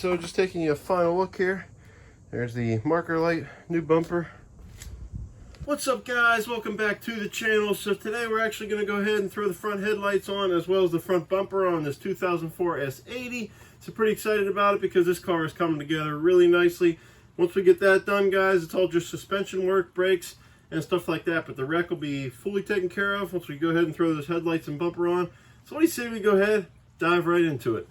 So just taking you a final look here. There's the marker light, new bumper. What's up guys, welcome back to the channel. So today we're actually going to go ahead and throw the front headlights on as well as the front bumper on this 2004 S80. So pretty excited about it because this car is coming together really nicely. Once we get that done guys, it's all just suspension work, brakes and stuff like that, but the wreck will be fully taken care of once we go ahead and throw those headlights and bumper on. So what do you say we go ahead, dive right into it.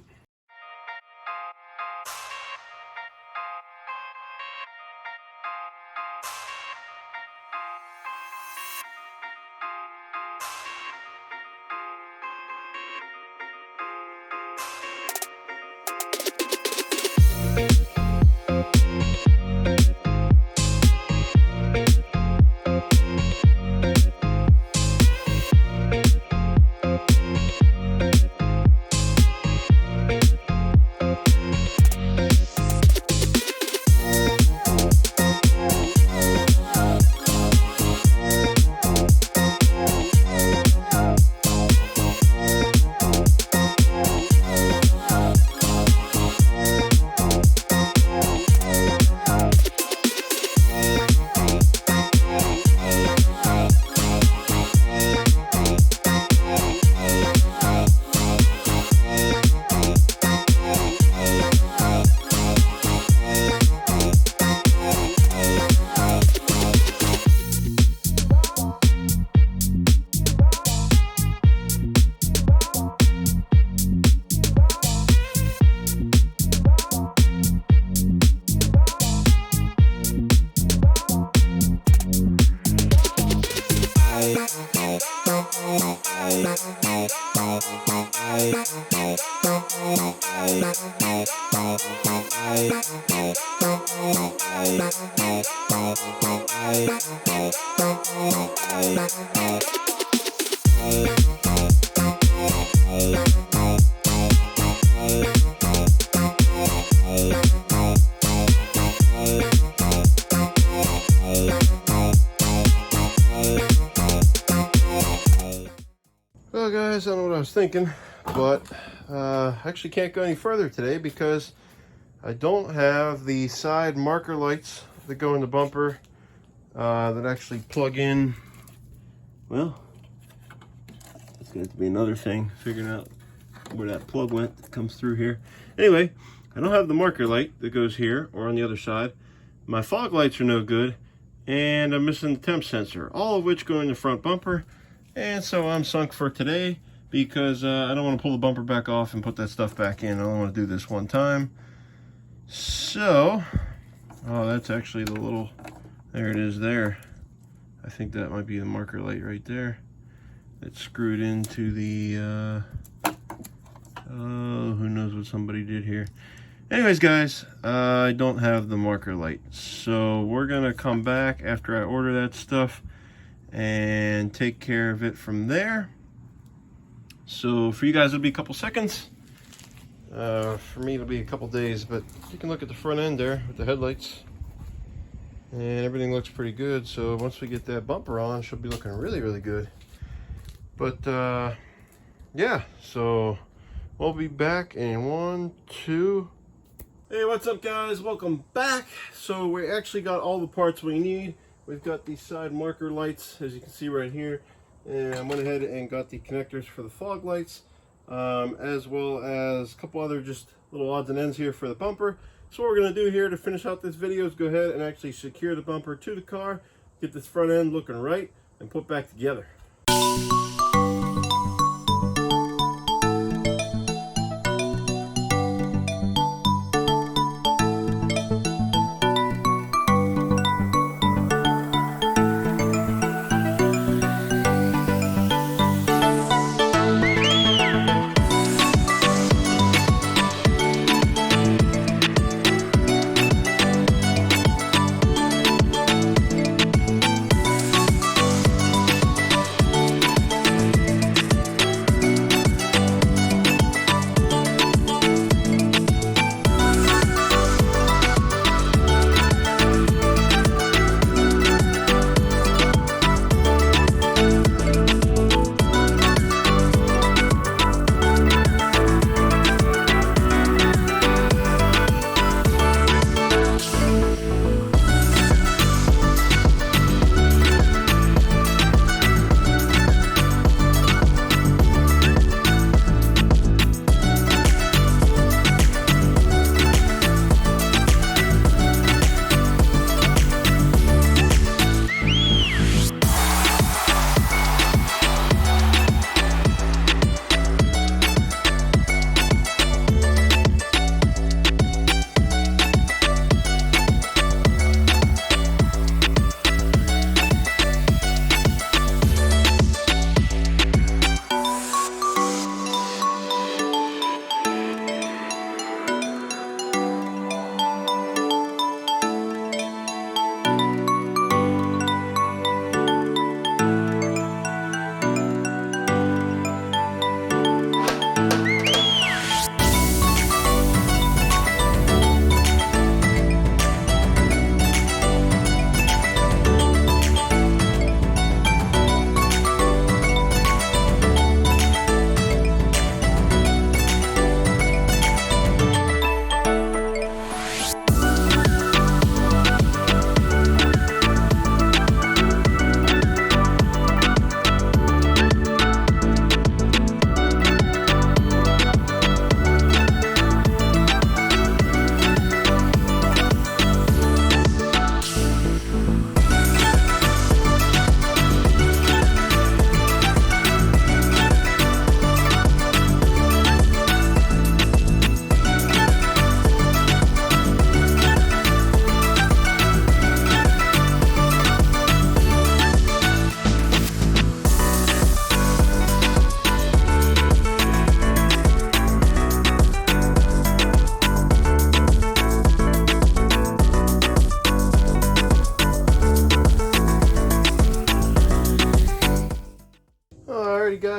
Well guys, I don't know what I was thinking, but I actually can't go any further today because I don't have the side marker lights that go in the bumper that actually plug in. Well, it's going to be another thing, figuring out where that plug went that comes through here. Anyway, I don't have the marker light that goes here or on the other side. My fog lights are no good, and I'm missing the temp sensor, all of which go in the front bumper. And so I'm sunk for today because I don't want to pull the bumper back off and put that stuff back in. I only want to do this one time. So, oh, that's actually the little, there it is there. I think that might be the marker light right there. It's screwed into the, oh, who knows what somebody did here. Anyways, guys, I don't have the marker light. So we're going to come back after I order that stuff and take care of it from there. So for you guys it'll be a couple seconds, for me it'll be a couple days, but you can look at the front end there with the headlights and everything looks pretty good. So once we get that bumper on, she'll be looking really good. But yeah, so we'll be back in 1, 2. Hey, what's up guys, welcome back. So we actually got all the parts we need. We've got these side marker lights, as you can see right here, and I went ahead and got the connectors for the fog lights, as well as a couple other just little odds and ends here for the bumper. So what we're going to do here to finish out this video is go ahead and actually secure the bumper to the car, get this front end looking right, and put back together.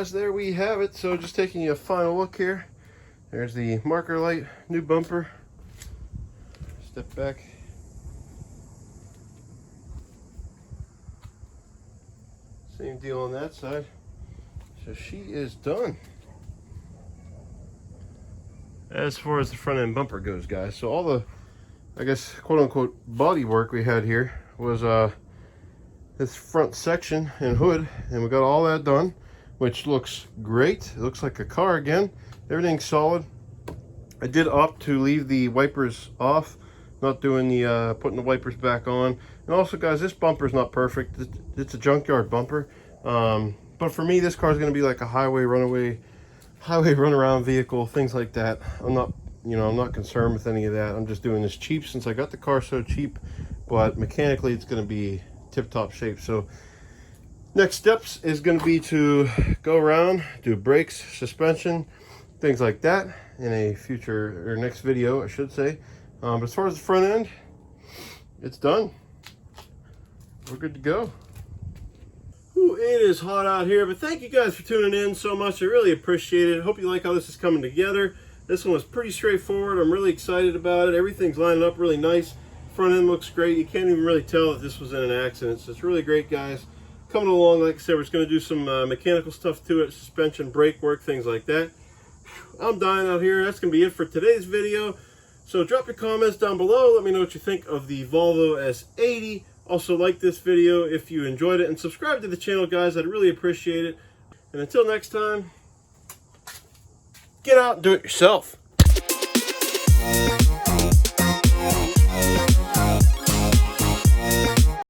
guys, there we have it. So just taking you a final look here. There's the marker light, new bumper. Step back. Same deal on that side. So she is done. As far as the front end bumper goes, guys, so all the, I guess, quote unquote body work we had here was this front section and hood, and we got all that done, which looks great. It looks like a car again. Everything's solid. I did opt to leave the wipers off, not doing the putting the wipers back on. And also, guys, this bumper is not perfect. It's a junkyard bumper, but for me, this car is going to be like a highway runaround vehicle, things like that. I'm not, you know, I'm not concerned with any of that. I'm just doing this cheap since I got the car so cheap, but mechanically it's going to be tip-top shape. So next steps is going to be to go around, do brakes, suspension, things like that in a future or next video, I should say. But as far as the front end, it's done. We're good to go. Ooh, it is hot out here, but thank you guys for tuning in so much. I really appreciate it. Hope you like how this is coming together. This one was pretty straightforward. I'm really excited about it. Everything's lining up really nice. Front end looks great. You can't even really tell that this was in an accident. So it's really great, guys. Coming along, like I said, we're just going to do some mechanical stuff to it, suspension, brake work, things like that. I'm dying out here. That's going to be it for today's video. So drop your comments down below. Let me know what you think of the Volvo S80. Also, like this video if you enjoyed it, and subscribe to the channel, guys. I'd really appreciate it. And until next time, get out and do it yourself.